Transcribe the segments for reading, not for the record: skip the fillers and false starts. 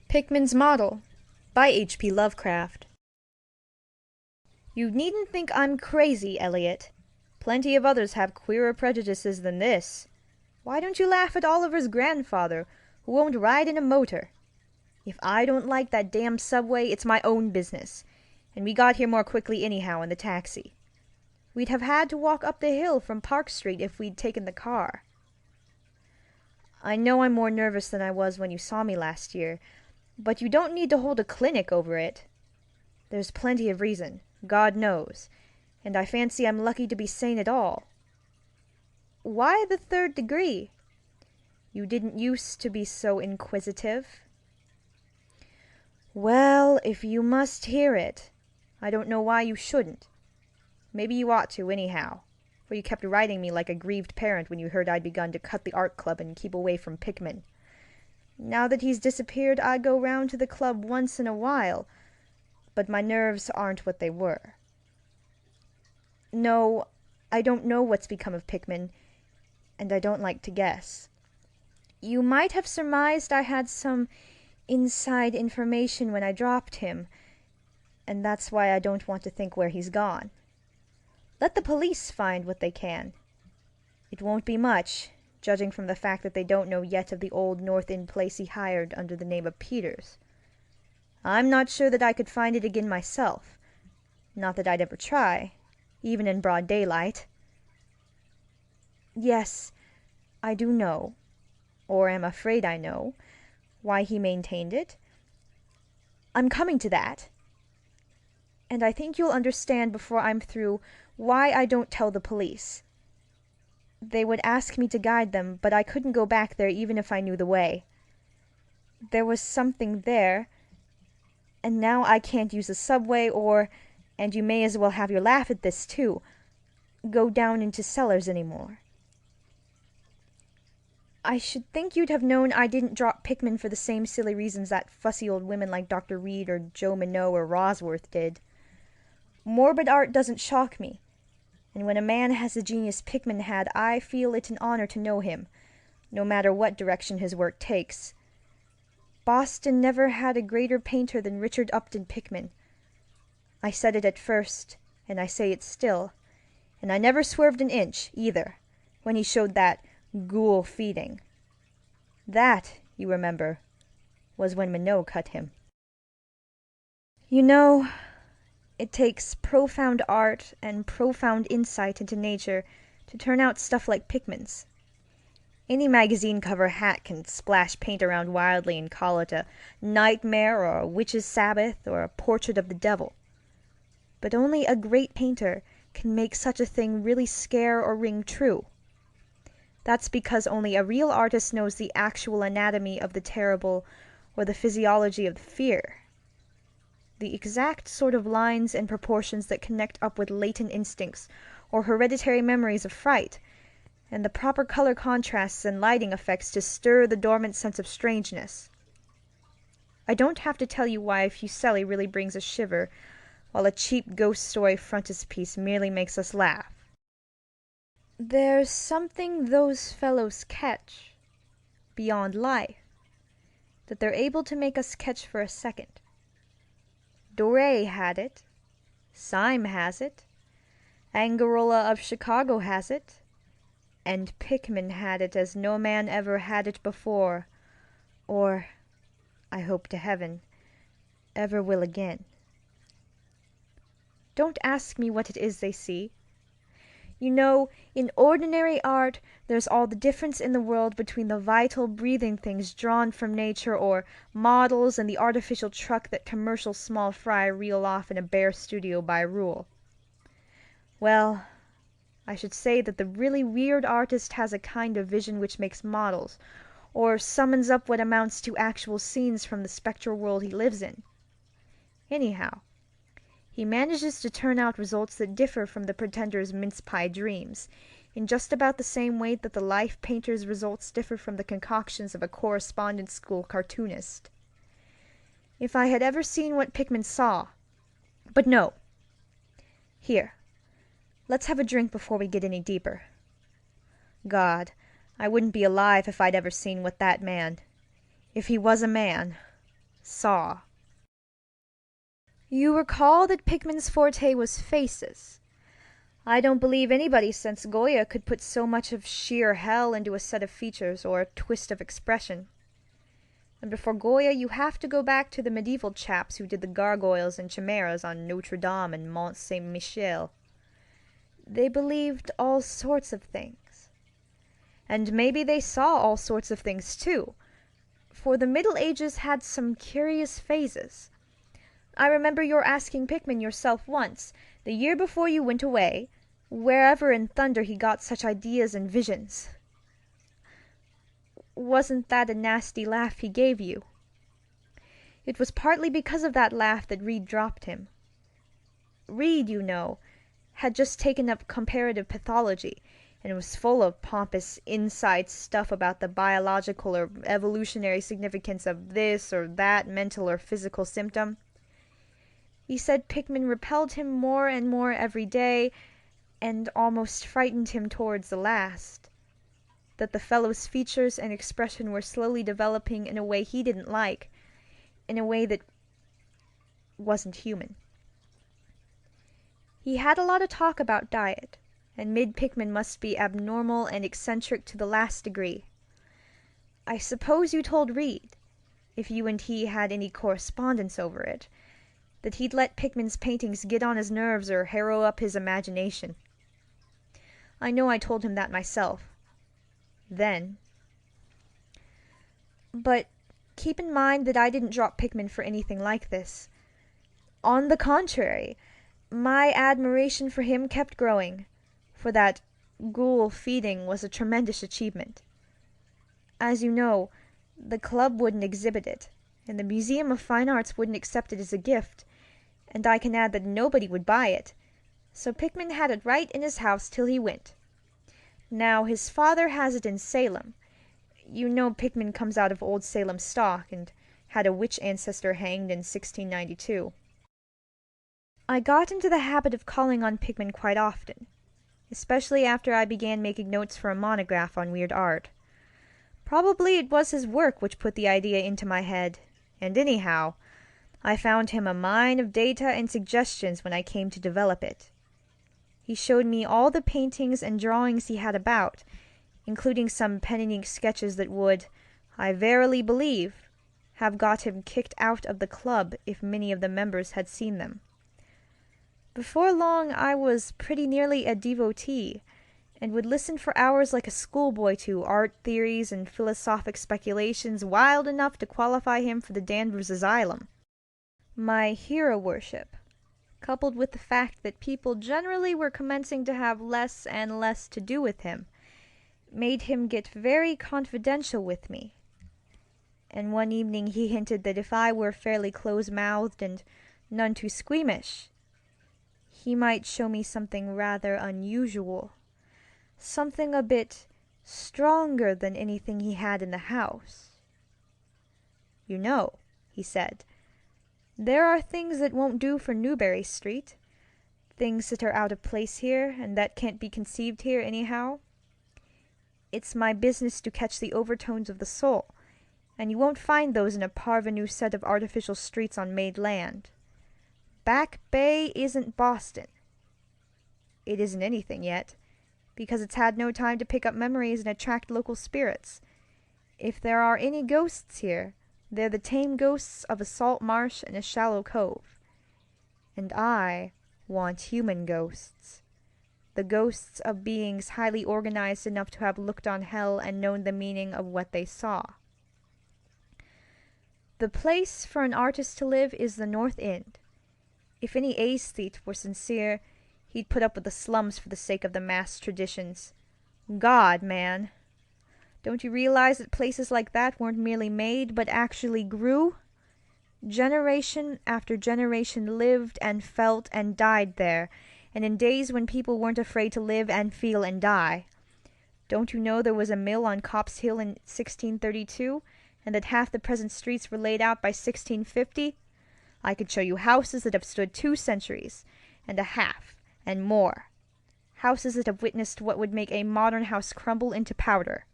Pickman's Model by H.P. Lovecraft. You needn't think I'm crazy, Eliot. Plenty of others have queerer prejudices than this. Why don't you laugh at Oliver's grandfather, who won't ride in a motor? If I don't like that damn subway, it's my own business, and we got here more quickly anyhow in the taxi. We'd have had to walk up the hill from Park Street if we'd taken the car. I know I'm more nervous than I was when you saw me last year, but you don't need to hold a clinic over it. There's plenty of reason, God knows, and I fancy I'm lucky to be sane at all. Why the third degree? You didn't used to be so inquisitive. Well, if you must hear it, I don't know why you shouldn't. Maybe you ought to, anyhow, for you kept writing me like a grieved parent when you heard I'd begun to cut the art club and keep away from Pickman. Now that he's disappeared, I go round to the club once in a while, but my nerves aren't what they were. No, I don't know what's become of Pickman, and I don't like to guess. You might have surmised I had some inside information when I dropped him, and that's why I don't want to think where he's gone. Let the police find what they can. It won't be much, judging from the fact that they don't know yet of the old North End place he hired under the name of Peters. I'm not sure that I could find it again myself. Not that I'd ever try, even in broad daylight. Yes, I do know, or am afraid I know, why he maintained it. I'm coming to that. And I think you'll understand before I'm through why I don't tell the police. They would ask me to guide them, but I couldn't go back there even if I knew the way. There was something there, and now I can't use the subway or, and you may as well have your laugh at this too, go down into cellars anymore. I should think you'd have known I didn't drop Pickman for the same silly reasons that fussy old women like Dr. Reed or Joe Minot or Rosworth did. Morbid art doesn't shock me, and when a man has the genius Pickman had, I feel it an honor to know him, no matter what direction his work takes. Boston never had a greater painter than Richard Upton Pickman. I said it at first, and I say it still, and I never swerved an inch, either, when he showed that ghoul feeding. That, you remember, was when Minot cut him. You know, it takes profound art and profound insight into nature to turn out stuff like Pickman's. Any magazine cover hack can splash paint around wildly and call it a nightmare or a witch's sabbath or a portrait of the devil. But only a great painter can make such a thing really scare or ring true. That's because only a real artist knows the actual anatomy of the terrible or the physiology of the fear. The exact sort of lines and proportions that connect up with latent instincts or hereditary memories of fright, and the proper color contrasts and lighting effects to stir the dormant sense of strangeness. I don't have to tell you why a Fuseli really brings a shiver, while a cheap ghost story frontispiece merely makes us laugh. There's something those fellows catch, beyond life, that they're able to make us catch for a second. Doré had it, Syme has it, Angarola of Chicago has it, and Pickman had it as no man ever had it before, or, I hope to heaven, ever will again. Don't ask me what it is they see. You know, in ordinary art, there's all the difference in the world between the vital, breathing things drawn from nature or models and the artificial truck that commercial small fry reel off in a bare studio by rule. Well, I should say that the really weird artist has a kind of vision which makes models, or summons up what amounts to actual scenes from the spectral world he lives in. Anyhow, he manages to turn out results that differ from the pretender's mince-pie dreams, in just about the same way that the life painter's results differ from the concoctions of a correspondence school cartoonist. If I had ever seen what Pickman saw— But no. Here, let's have a drink before we get any deeper. God, I wouldn't be alive if I'd ever seen what that man, if he was a man, saw. You recall that Pickman's forte was faces. I don't believe anybody since Goya could put so much of sheer hell into a set of features or a twist of expression. And before Goya, you have to go back to the medieval chaps who did the gargoyles and chimeras on Notre Dame and Mont Saint-Michel. They believed all sorts of things. And maybe they saw all sorts of things too, for the Middle Ages had some curious phases. I remember your asking Pickman yourself once, the year before you went away, wherever in thunder he got such ideas and visions. Wasn't that a nasty laugh he gave you? It was partly because of that laugh that Reed dropped him. Reed, you know, had just taken up comparative pathology, and was full of pompous inside stuff about the biological or evolutionary significance of this or that mental or physical symptom. He said Pickman repelled him more and more every day, and almost frightened him towards the last. That the fellow's features and expression were slowly developing in a way he didn't like, in a way that wasn't human. He had a lot of talk about diet, and mid Pickman must be abnormal and eccentric to the last degree. I suppose you told Reed, if you and he had any correspondence over it, that he'd let Pickman's paintings get on his nerves or harrow up his imagination. I know I told him that myself. Then. But keep in mind that I didn't drop Pickman for anything like this. On the contrary, my admiration for him kept growing, for that ghoul feeding was a tremendous achievement. As you know, the club wouldn't exhibit it, and the Museum of Fine Arts wouldn't accept it as a gift, and I can add that nobody would buy it, so Pickman had it right in his house till he went. Now his father has it in Salem. You know Pickman comes out of old Salem stock, and had a witch ancestor hanged in 1692. I got into the habit of calling on Pickman quite often, especially after I began making notes for a monograph on weird art. Probably it was his work which put the idea into my head, and anyhow, I found him a mine of data and suggestions when I came to develop it. He showed me all the paintings and drawings he had about, including some pen and ink sketches that would, I verily believe, have got him kicked out of the club if many of the members had seen them. Before long I was pretty nearly a devotee, and would listen for hours like a schoolboy to art theories and philosophic speculations wild enough to qualify him for the Danvers Asylum. My hero worship, coupled with the fact that people generally were commencing to have less and less to do with him, made him get very confidential with me. And one evening he hinted that if I were fairly close-mouthed and none too squeamish, he might show me something rather unusual, something a bit stronger than anything he had in the house. You know, he said, there are things that won't do for Newbury Street, things that are out of place here and that can't be conceived here anyhow. It's my business to catch the overtones of the soul, and you won't find those in a parvenu set of artificial streets on made land. Back Bay isn't Boston. It isn't anything yet, because it's had no time to pick up memories and attract local spirits. If there are any ghosts here, they're the tame ghosts of a salt marsh and a shallow cove. And I want human ghosts. The ghosts of beings highly organized enough to have looked on hell and known the meaning of what they saw. The place for an artist to live is the North End. If any aesthete were sincere, he'd put up with the slums for the sake of the mass traditions. God, man! Don't you realize that places like that weren't merely made, but actually grew? Generation after generation lived and felt and died there, and in days when people weren't afraid to live and feel and die. Don't you know there was a mill on Copp's Hill in 1632, and that half the present streets were laid out by 1650? I could show you houses that have stood 2 centuries, and a half, and more. Houses that have witnessed what would make a modern house crumble into powder.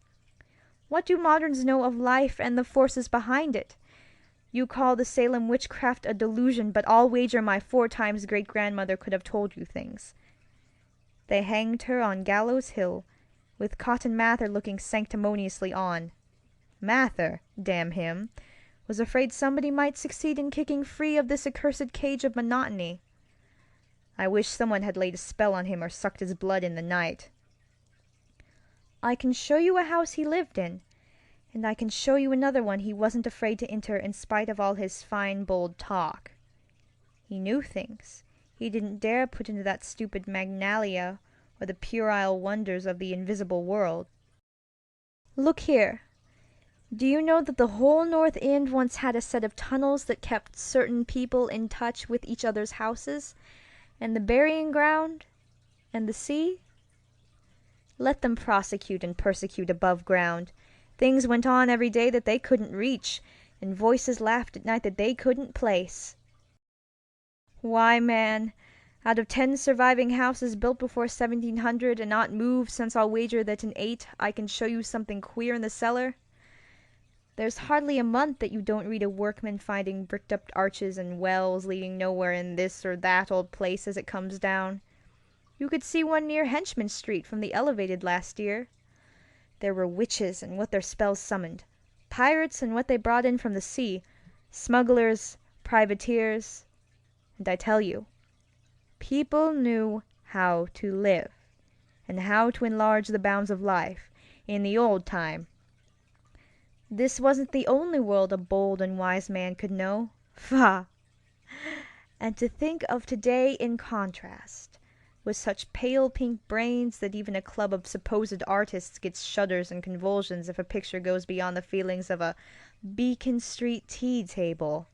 What do moderns know of life and the forces behind it? You call the Salem witchcraft a delusion, but I'll wager my 4 times great-grandmother could have told you things. They hanged her on Gallows Hill, with Cotton Mather looking sanctimoniously on. Mather, damn him, was afraid somebody might succeed in kicking free of this accursed cage of monotony. I wish someone had laid a spell on him or sucked his blood in the night. I can show you a house he lived in, and I can show you another one he wasn't afraid to enter in spite of all his fine, bold talk. He knew things he didn't dare put into that stupid Magnalia or the puerile wonders of the invisible world. Look here. Do you know that the whole North End once had a set of tunnels that kept certain people in touch with each other's houses, and the burying ground, and the sea? Let them prosecute and persecute above ground. Things went on every day that they couldn't reach, and voices laughed at night that they couldn't place. Why, man, out of 10 surviving houses built before 1700 and not moved since, I'll wager that in 8 I can show you something queer in the cellar. There's hardly a month that you don't read of workmen finding bricked-up arches and wells leading nowhere in this or that old place as it comes down. You could see one near Henchman Street from the elevated last year. There were witches and what their spells summoned, pirates and what they brought in from the sea, smugglers, privateers, and I tell you, people knew how to live, and how to enlarge the bounds of life, in the old time. This wasn't the only world a bold and wise man could know. Faugh! And to think of today in contrast, with such pale pink brains that even a club of supposed artists gets shudders and convulsions if a picture goes beyond the feelings of a Beacon Street tea table.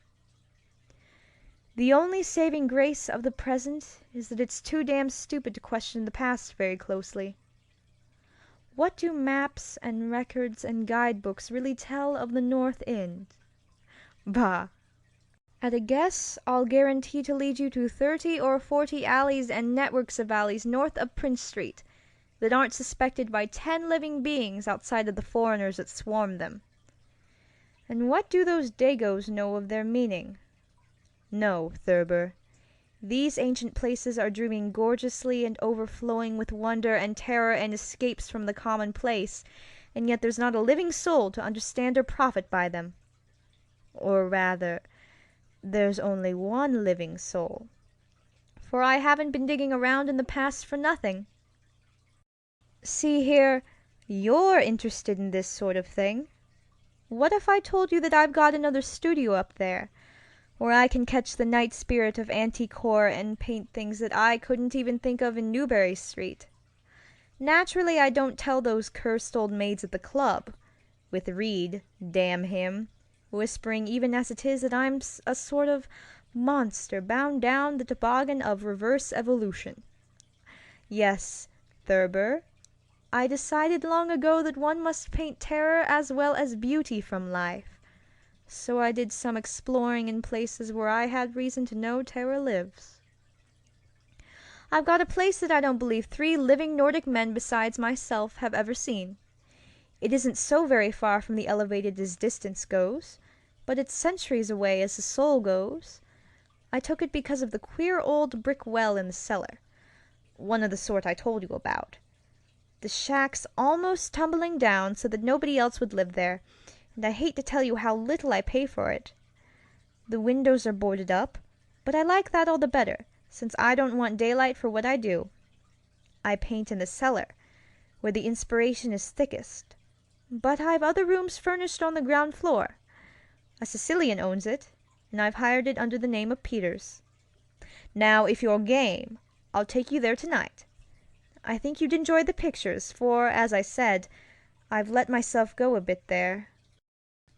The only saving grace of the present is that it's too damn stupid to question the past very closely. What do maps and records and guidebooks really tell of the North End? Bah! At a guess, I'll guarantee to lead you to 30 or 40 alleys and networks of alleys north of Prince Street that aren't suspected by 10 living beings outside of the foreigners that swarm them. And what do those Dagos know of their meaning? No, Thurber. These ancient places are dreaming gorgeously and overflowing with wonder and terror and escapes from the commonplace, and yet there's not a living soul to understand or profit by them. Or rather, there's only one living soul, for I haven't been digging around in the past for nothing. See here, you're interested in this sort of thing. What if I told you that I've got another studio up there, where I can catch the night spirit of antique horror and paint things that I couldn't even think of in Newbury Street? Naturally, I don't tell those cursed old maids at the club, with Reed, damn him, whispering even as it is that I'm a sort of monster bound down the toboggan of reverse evolution. Yes, Thurber, I decided long ago that one must paint terror as well as beauty from life. So I did some exploring in places where I had reason to know terror lives. I've got a place that I don't believe 3 living Nordic men besides myself have ever seen. It isn't so very far from the elevated as distance goes, but it's centuries away as the soul goes. I took it because of the queer old brick well in the cellar, one of the sort I told you about. The shack's almost tumbling down so that nobody else would live there, and I hate to tell you how little I pay for it. The windows are boarded up, but I like that all the better, since I don't want daylight for what I do. I paint in the cellar, where the inspiration is thickest, but I've other rooms furnished on the ground floor. A Sicilian owns it, and I've hired it under the name of Peters. Now, if you're game, I'll take you there tonight. I think you'd enjoy the pictures, for, as I said, I've let myself go a bit there.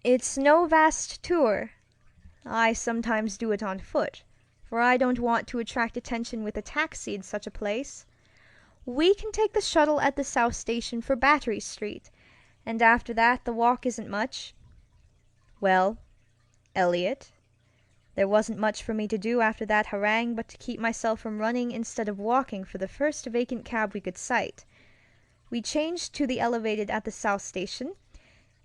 It's no vast tour. I sometimes do it on foot, for I don't want to attract attention with a taxi in such a place. We can take the shuttle at the South Station for Battery Street, and after that the walk isn't much. Well, Elliot, there wasn't much for me to do after that harangue but to keep myself from running instead of walking for the first vacant cab we could sight. We changed to the elevated at the South Station,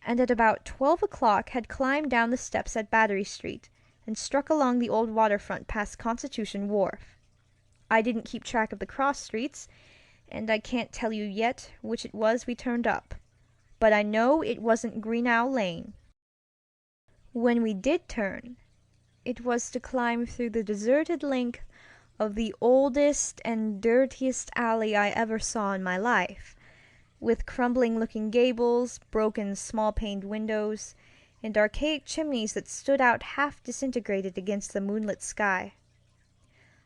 and at about 12 o'clock had climbed down the steps at Battery Street and struck along the old waterfront past Constitution Wharf. I didn't keep track of the cross streets, and I can't tell you yet which it was we turned up, but I know it wasn't Greenough Lane. When we did turn, it was to climb through the deserted length of the oldest and dirtiest alley I ever saw in my life, with crumbling-looking gables, broken small-paned windows, and archaic chimneys that stood out half-disintegrated against the moonlit sky.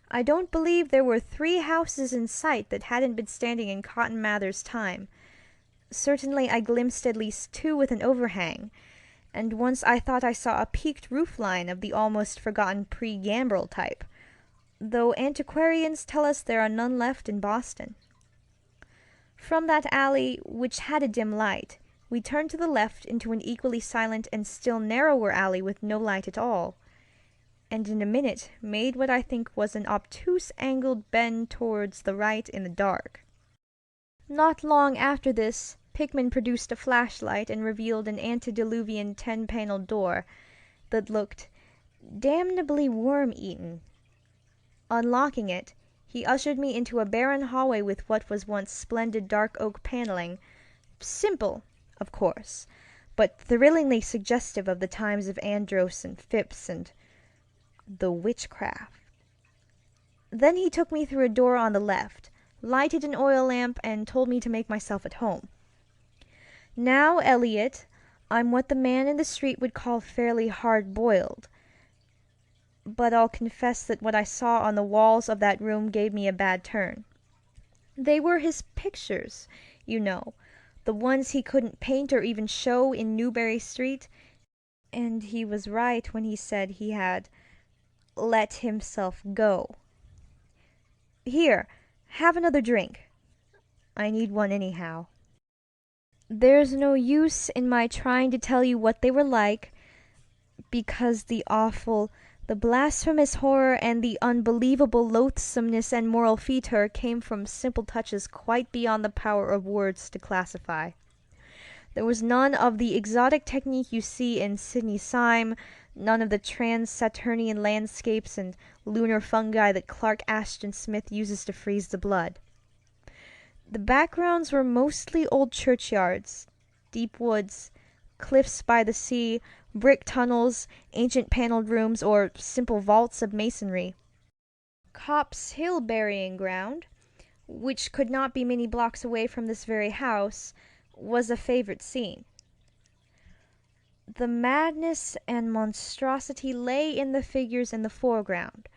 I don't believe there were 3 houses in sight that hadn't been standing in Cotton Mather's time. Certainly I glimpsed at least 2 with an overhang, and once I thought I saw a peaked roofline of the almost forgotten pre-gambrel type, though antiquarians tell us there are none left in Boston. From that alley, which had a dim light, we turned to the left into an equally silent and still narrower alley with no light at all, and in a minute made what I think was an obtuse angled bend towards the right in the dark. Not long after this, Pickman produced a flashlight and revealed an antediluvian 10-paneled door that looked damnably worm-eaten. Unlocking it, he ushered me into a barren hallway with what was once splendid dark oak paneling, simple, of course, but thrillingly suggestive of the times of Andros and Phipps and the witchcraft. Then he took me through a door on the left, lighted an oil lamp, and told me to make myself at home. Now, Eliot, I'm what the man in the street would call fairly hard-boiled, but I'll confess that what I saw on the walls of that room gave me a bad turn. They were his pictures, you know, the ones he couldn't paint or even show in Newbury Street, and he was right when he said he had let himself go. Here, have another drink. I need one anyhow. There's no use in my trying to tell you what they were like, because the awful, the blasphemous horror and the unbelievable loathsomeness and moral fetor came from simple touches quite beyond the power of words to classify. There was none of the exotic technique you see in Sidney Syme, none of the trans-Saturnian landscapes and lunar fungi that Clark Ashton Smith uses to freeze the blood. The backgrounds were mostly old churchyards, deep woods, cliffs by the sea, brick tunnels, ancient paneled rooms, or simple vaults of masonry. Copp's Hill burying ground, which could not be many blocks away from this very house, was a favorite scene. The madness and monstrosity lay in the figures in the foreground,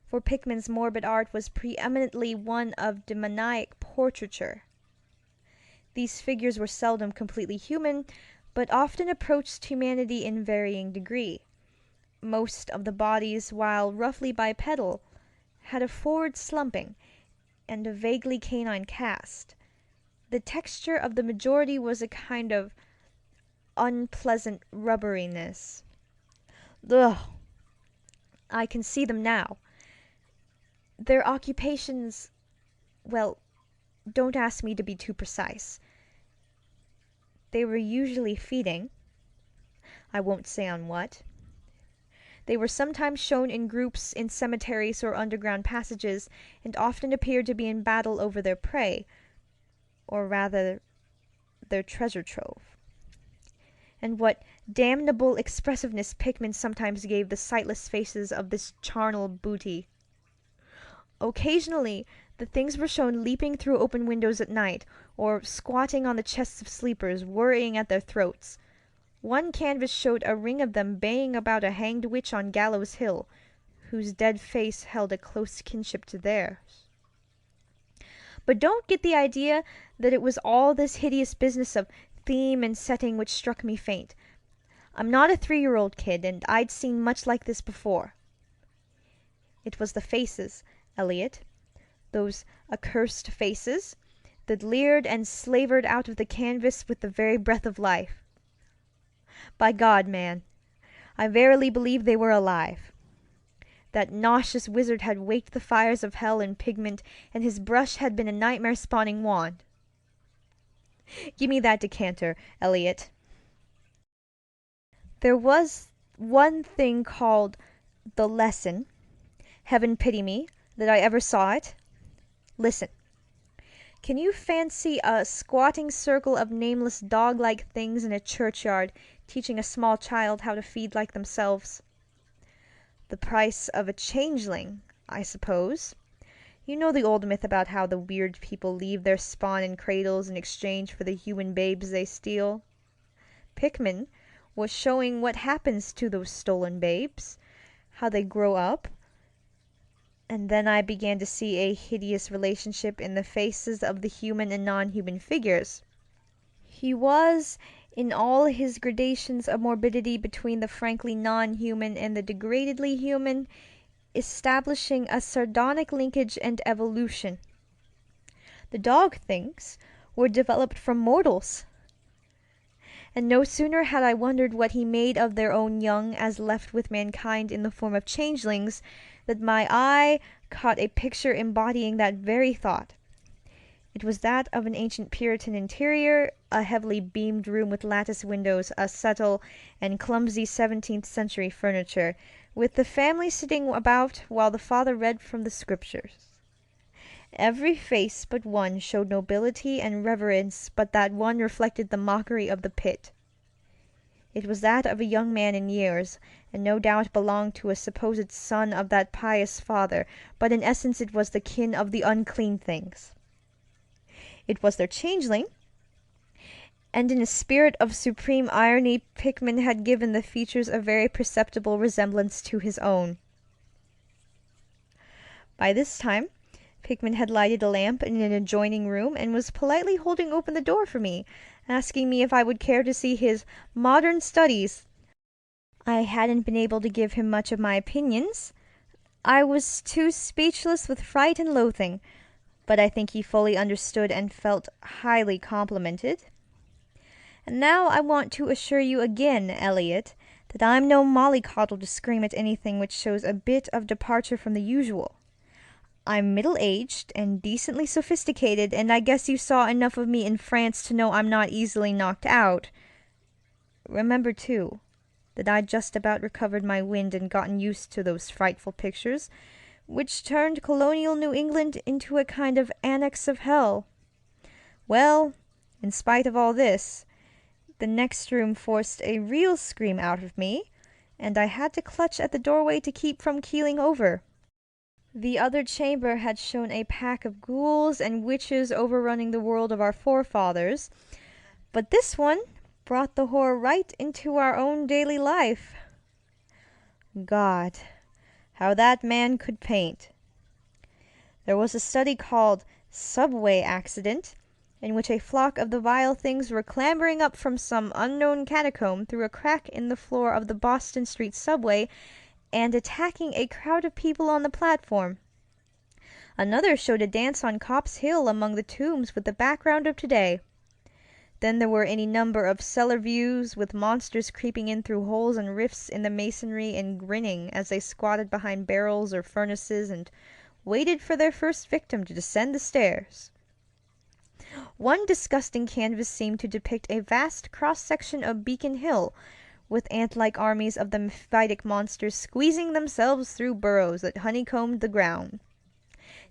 for Pickman's morbid art was preeminently one of demoniac portraiture. These figures were seldom completely human, but often approached humanity in varying degree. Most of the bodies, while roughly bipedal, had a forward slumping and a vaguely canine cast. The texture of the majority was a kind of unpleasant rubberiness. Ugh! I can see them now. Their occupations, well, don't ask me to be too precise. They were usually feeding. I won't say on what. They were sometimes shown in groups in cemeteries or underground passages, and often appeared to be in battle over their prey, or rather, their treasure trove. And what damnable expressiveness Pickman sometimes gave the sightless faces of this charnel booty. Occasionally, the things were shown leaping through open windows at night, or squatting on the chests of sleepers, worrying at their throats. One canvas showed a ring of them baying about a hanged witch on Gallows Hill, whose dead face held a close kinship to theirs. But don't get the idea that it was all this hideous business of theme and setting which struck me faint. I'm not a 3-year-old kid, and I'd seen much like this before. It was the faces, Eliot, those accursed faces, that leered and slavered out of the canvas with the very breath of life. By God, man, I verily believe they were alive. That nauseous wizard had waked the fires of hell in pigment, and his brush had been a nightmare-spawning wand. Give me that decanter, Eliot. There was one thing called the lesson, heaven pity me, that I ever saw it. Listen. Can you fancy a squatting circle of nameless dog-like things in a churchyard teaching a small child how to feed like themselves? The price of a changeling, I suppose. You know the old myth about how the weird people leave their spawn in cradles in exchange for the human babes they steal. Pickman was showing what happens to those stolen babes, how they grow up, and then I began to see a hideous relationship in the faces of the human and non-human figures. He was, in all his gradations of morbidity between the frankly non-human and the degradedly human, establishing a sardonic linkage and evolution. The dog things were developed from mortals. And no sooner had I wondered what he made of their own young as left with mankind in the form of changelings, that my eye caught a picture embodying that very thought. It was that of an ancient Puritan interior, a heavily beamed room with lattice windows, a settle, and clumsy 17th century furniture, with the family sitting about while the father read from the scriptures. Every face but one showed nobility and reverence, but that one reflected the mockery of the pit. It was that of a young man in years, and no doubt belonged to a supposed son of that pious father, but in essence it was the kin of the unclean things. It was their changeling, and in a spirit of supreme irony Pickman had given the features a very perceptible resemblance to his own. By this time, Pickman had lighted a lamp in an adjoining room and was politely holding open the door for me, asking me if I would care to see his modern studies. I hadn't been able to give him much of my opinions. I was too speechless with fright and loathing, but I think he fully understood and felt highly complimented. And now I want to assure you again, Eliot, that I'm no mollycoddle to scream at anything which shows a bit of departure from the usual. I'm middle-aged and decently sophisticated, and I guess you saw enough of me in France to know I'm not easily knocked out. Remember, too, that I'd just about recovered my wind and gotten used to those frightful pictures, which turned colonial New England into a kind of annex of hell. Well, in spite of all this, the next room forced a real scream out of me, and I had to clutch at the doorway to keep from keeling over. The other chamber had shown a pack of ghouls and witches overrunning the world of our forefathers, but this one brought the horror right into our own daily life. God, how that man could paint. There was a study called Subway Accident, in which a flock of the vile things were clambering up from some unknown catacomb through a crack in the floor of the Boston Street subway and attacking a crowd of people on the platform. Another showed a dance on Copp's Hill among the tombs with the background of today. Then there were any number of cellar views with monsters creeping in through holes and rifts in the masonry and grinning as they squatted behind barrels or furnaces and waited for their first victim to descend the stairs. One disgusting canvas seemed to depict a vast cross-section of Beacon Hill, with ant-like armies of the mephitic monsters squeezing themselves through burrows that honeycombed the ground.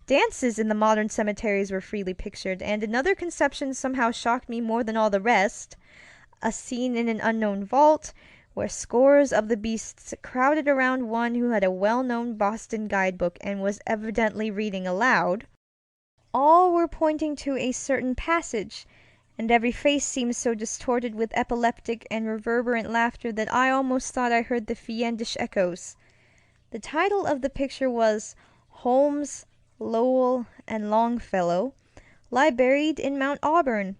Dances in the modern cemeteries were freely pictured, and another conception somehow shocked me more than all the rest, a scene in an unknown vault, where scores of the beasts crowded around one who had a well-known Boston guidebook and was evidently reading aloud. All were pointing to a certain passage, and every face seemed so distorted with epileptic and reverberant laughter that I almost thought I heard the fiendish echoes. The title of the picture was Holmes, Lowell, and Longfellow Lie Buried in Mount Auburn.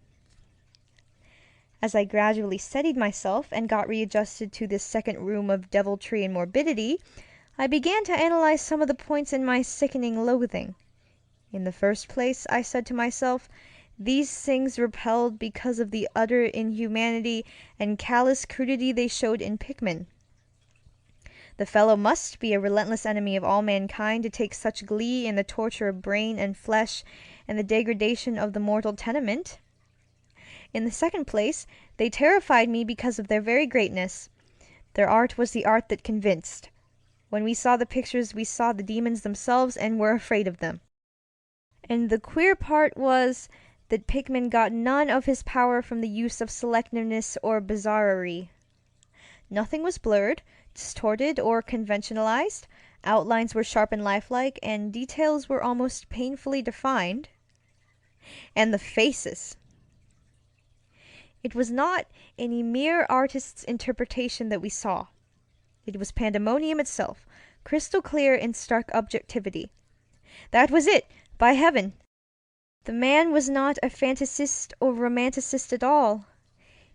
As I gradually steadied myself and got readjusted to this second room of deviltry and morbidity, I began to analyze some of the points in my sickening loathing. In the first place, I said to myself, these things repelled because of the utter inhumanity and callous crudity they showed in Pickman. The fellow must be a relentless enemy of all mankind to take such glee in the torture of brain and flesh and the degradation of the mortal tenement. In the second place, they terrified me because of their very greatness. Their art was the art that convinced. When we saw the pictures, we saw the demons themselves and were afraid of them. And the queer part was that Pickman got none of his power from the use of selectiveness or bizarrerie. Nothing was blurred, distorted, or conventionalized. Outlines were sharp and lifelike, and details were almost painfully defined. And the faces. It was not any mere artist's interpretation that we saw. It was pandemonium itself, crystal clear in stark objectivity. That was it, by heaven! The man was not a fantasist or romanticist at all.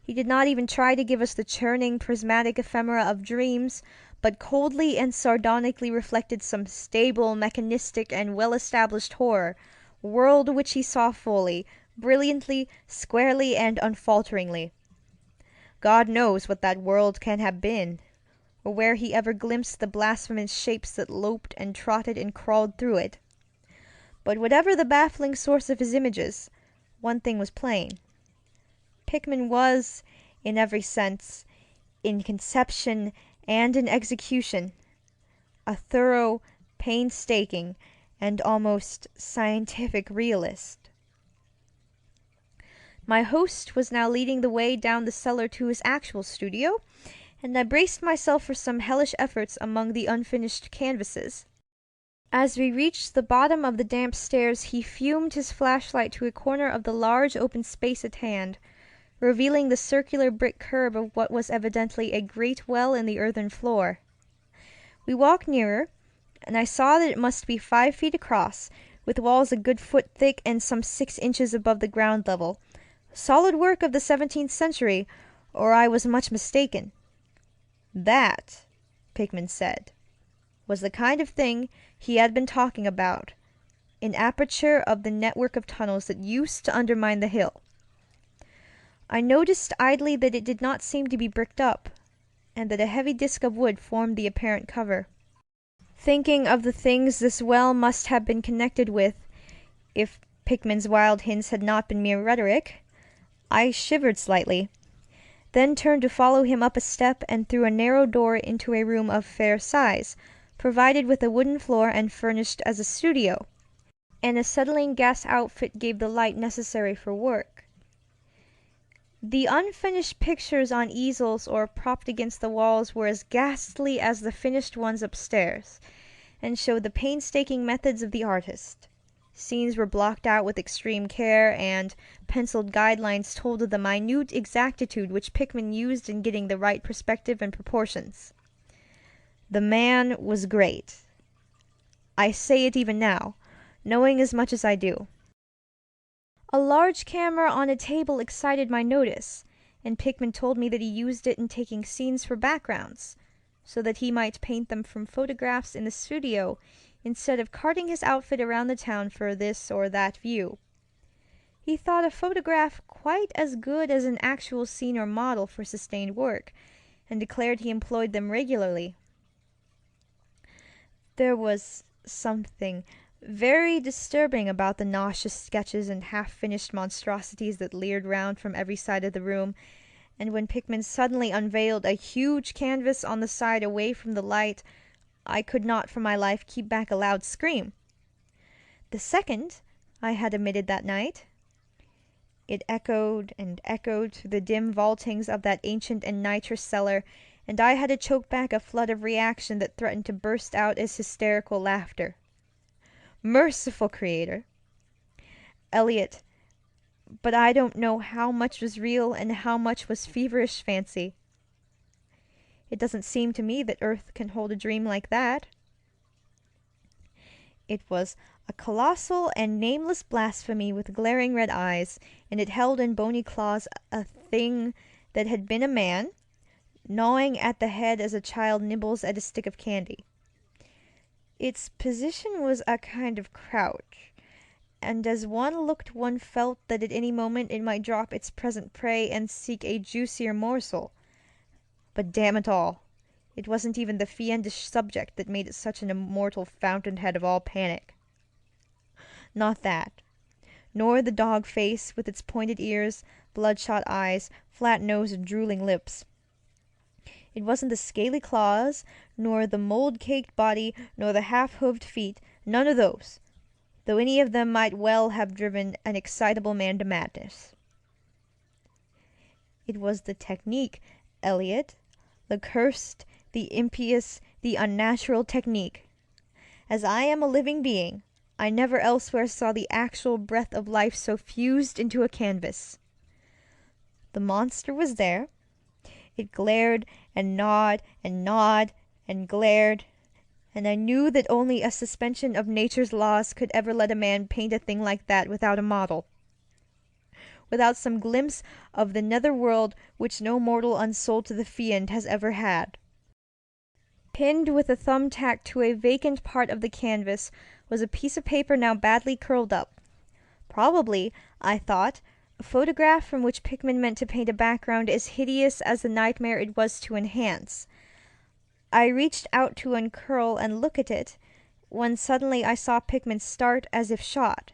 He did not even try to give us the churning, prismatic ephemera of dreams, but coldly and sardonically reflected some stable, mechanistic, and well-established horror, world which he saw fully, brilliantly, squarely, and unfalteringly. God knows what that world can have been, or where he ever glimpsed the blasphemous shapes that loped and trotted and crawled through it. But whatever the baffling source of his images, one thing was plain. Pickman was, in every sense, in conception and in execution, a thorough, painstaking, and almost scientific realist. My host was now leading the way down the cellar to his actual studio, and I braced myself for some hellish efforts among the unfinished canvases. As we reached the bottom of the damp stairs, he fumed his flashlight to a corner of the large open space at hand, revealing the circular brick curb of what was evidently a great well in the earthen floor. We walked nearer, and I saw that it must be 5 feet across, with walls a good foot thick and some 6 inches above the ground level. Solid work of the 17th century, or I was much mistaken. That, Pickman said, was the kind of thing he had been talking about, an aperture of the network of tunnels that used to undermine the hill. I noticed idly that it did not seem to be bricked up, and that a heavy disk of wood formed the apparent cover. Thinking of the things this well must have been connected with, if Pickman's wild hints had not been mere rhetoric, I shivered slightly, then turned to follow him up a step and through a narrow door into a room of fair size, provided with a wooden floor and furnished as a studio. An acetylene gas outfit gave the light necessary for work. The unfinished pictures on easels or propped against the walls were as ghastly as the finished ones upstairs, and showed the painstaking methods of the artist. Scenes were blocked out with extreme care, and penciled guidelines told of the minute exactitude which Pickman used in getting the right perspective and proportions. The man was great. I say it even now, knowing as much as I do. A large camera on a table excited my notice, and Pickman told me that he used it in taking scenes for backgrounds, so that he might paint them from photographs in the studio instead of carting his outfit around the town for this or that view. He thought a photograph quite as good as an actual scene or model for sustained work, and declared he employed them regularly. There was something very disturbing about the nauseous sketches and half-finished monstrosities that leered round from every side of the room, and when Pickman suddenly unveiled a huge canvas on the side away from the light, I could not for my life keep back a loud scream. The second I had emitted that night. It echoed and echoed through the dim vaultings of that ancient and nitrous cellar, and I had to choke back a flood of reaction that threatened to burst out as hysterical laughter. Merciful Creator! Eliot, but I don't know how much was real and how much was feverish fancy. It doesn't seem to me that Earth can hold a dream like that. It was a colossal and nameless blasphemy with glaring red eyes, and it held in bony claws a thing that had been a man, gnawing at the head as a child nibbles at a stick of candy. Its position was a kind of crouch, and as one looked one felt that at any moment it might drop its present prey and seek a juicier morsel. But damn it all, it wasn't even the fiendish subject that made it such an immortal fountainhead of all panic. Not that, nor the dog face with its pointed ears, bloodshot eyes, flat nose, and drooling lips. It wasn't the scaly claws, nor the mold-caked body, nor the half-hooved feet, none of those, though any of them might well have driven an excitable man to madness. It was the technique, Eliot, the cursed, the impious, the unnatural technique. As I am a living being, I never elsewhere saw the actual breath of life so fused into a canvas. The monster was there. It glared and gnawed and gnawed and glared, and I knew that only a suspension of nature's laws could ever let a man paint a thing like that without a model, without some glimpse of the nether world which no mortal unsold to the fiend has ever had. Pinned with a thumbtack to a vacant part of the canvas was a piece of paper now badly curled up. Probably, I thought, a photograph from which Pickman meant to paint a background as hideous as the nightmare it was to enhance. I reached out to uncurl and look at it, when suddenly I saw Pickman start as if shot.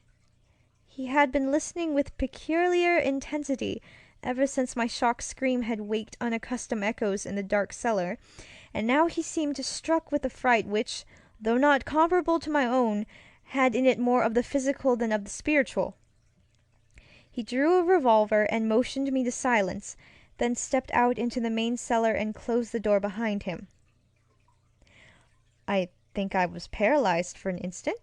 He had been listening with peculiar intensity ever since my shocked scream had waked unaccustomed echoes in the dark cellar, and now he seemed struck with a fright which, though not comparable to my own, had in it more of the physical than of the spiritual. He drew a revolver and motioned me to silence, then stepped out into the main cellar and closed the door behind him. I think I was paralyzed for an instant.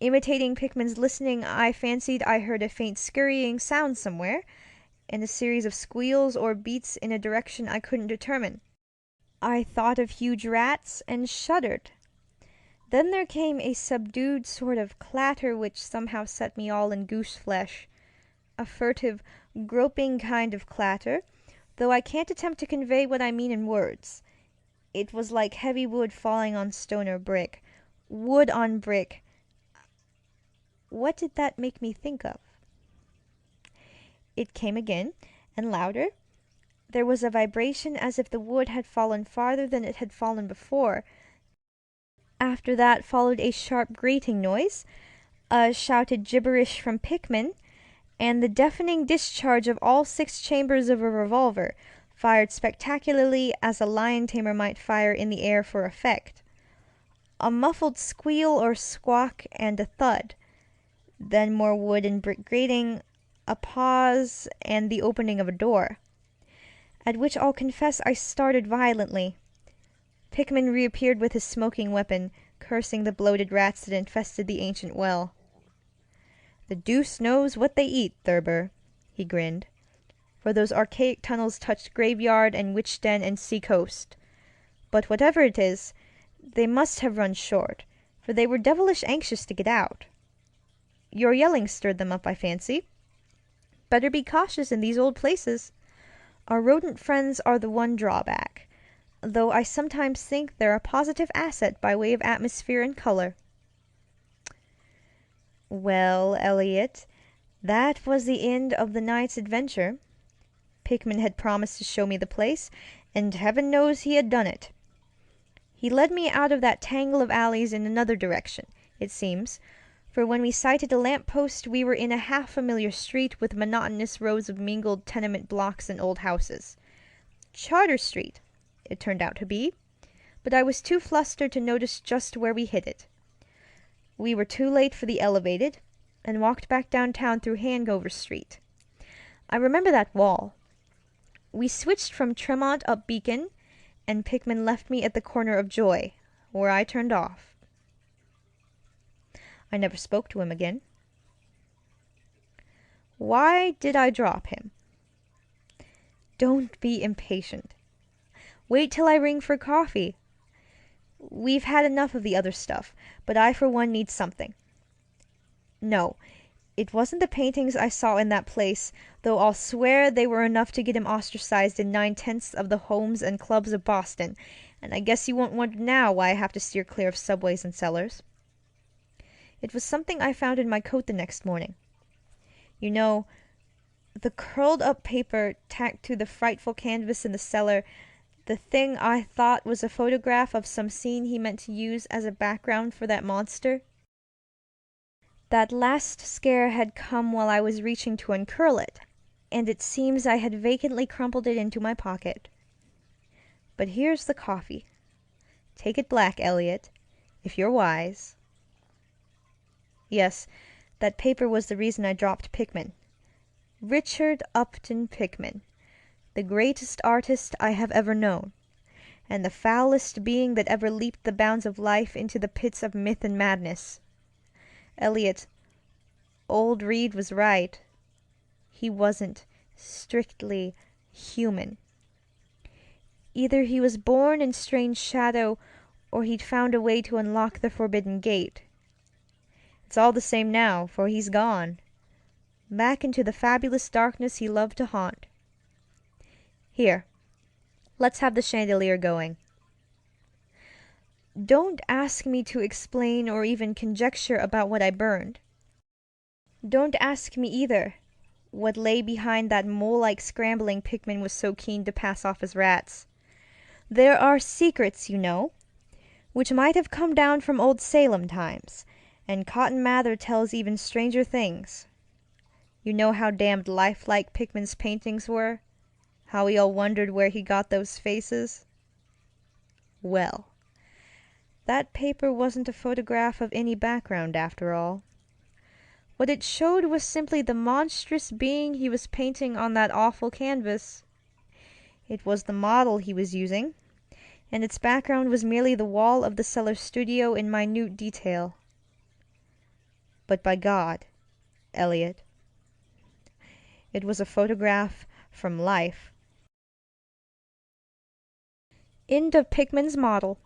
Imitating Pickman's listening, I fancied I heard a faint scurrying sound somewhere, and a series of squeals or beats in a direction I couldn't determine. I thought of huge rats and shuddered. Then there came a subdued sort of clatter which somehow set me all in goose flesh. A furtive, groping kind of clatter, though I can't attempt to convey what I mean in words. It was like heavy wood falling on stone or brick. Wood on brick. What did that make me think of? It came again, and louder. There was a vibration as if the wood had fallen farther than it had fallen before. After that followed a sharp grating noise, a shouted gibberish from Pickman, and the deafening discharge of all 6 chambers of a revolver, fired spectacularly as a lion-tamer might fire in the air for effect. A muffled squeal or squawk and a thud. Then more wood and brick grating, a pause, and the opening of a door. At which I'll confess I started violently. Pickman reappeared with his smoking weapon, cursing the bloated rats that infested the ancient well. "The deuce knows what they eat, Thurber," he grinned, for those archaic tunnels touched graveyard and witch den and sea-coast. "But whatever it is, they must have run short, for they were devilish anxious to get out. Your yelling stirred them up, I fancy. Better be cautious in these old places. Our rodent friends are the one drawback, though I sometimes think they're a positive asset by way of atmosphere and color." Well, Eliot, that was the end of the night's adventure. Pickman had promised to show me the place, and heaven knows he had done it. He led me out of that tangle of alleys in another direction, it seems, for when we sighted a lamp-post we were in a half-familiar street with monotonous rows of mingled tenement blocks and old houses. Charter Street, it turned out to be, but I was too flustered to notice just where we hit it. We were too late for the elevated, and walked back downtown through Hangover Street. I remember that wall. We switched from Tremont up Beacon, and Pickman left me at the corner of Joy, where I turned off. I never spoke to him again. Why did I drop him? Don't be impatient. Wait till I ring for coffee. We've had enough of the other stuff, but I for one need something. No, it wasn't the paintings I saw in that place, though I'll swear they were enough to get him ostracized in 9/10 of the homes and clubs of Boston, and I guess you won't wonder now why I have to steer clear of subways and cellars. It was something I found in my coat the next morning. You know, the curled-up paper tacked to the frightful canvas in the cellar, the thing I thought was a photograph of some scene he meant to use as a background for that monster. That last scare had come while I was reaching to uncurl it, and it seems I had vacantly crumpled it into my pocket. But here's the coffee. Take it black, Elliot, if you're wise. Yes, that paper was the reason I dropped Pickman. Richard Upton Pickman, the greatest artist I have ever known, and the foulest being that ever leaped the bounds of life into the pits of myth and madness. Elliot, old Reed was right. He wasn't strictly human. Either he was born in strange shadow, or he'd found a way to unlock the forbidden gate. It's all the same now, for he's gone, back into the fabulous darkness he loved to haunt. Here, let's have the chandelier going. Don't ask me to explain or even conjecture about what I burned. Don't ask me either what lay behind that mole-like scrambling Pickman was so keen to pass off as rats. There are secrets, you know, which might have come down from old Salem times, and Cotton Mather tells even stranger things. You know how damned lifelike Pickman's paintings were? How we all wondered where he got those faces? Well, that paper wasn't a photograph of any background after all. What it showed was simply the monstrous being he was painting on that awful canvas. It was the model he was using, and its background was merely the wall of the cellar studio in minute detail. But by God, Elliot, it was a photograph from life. End of Pickman's model.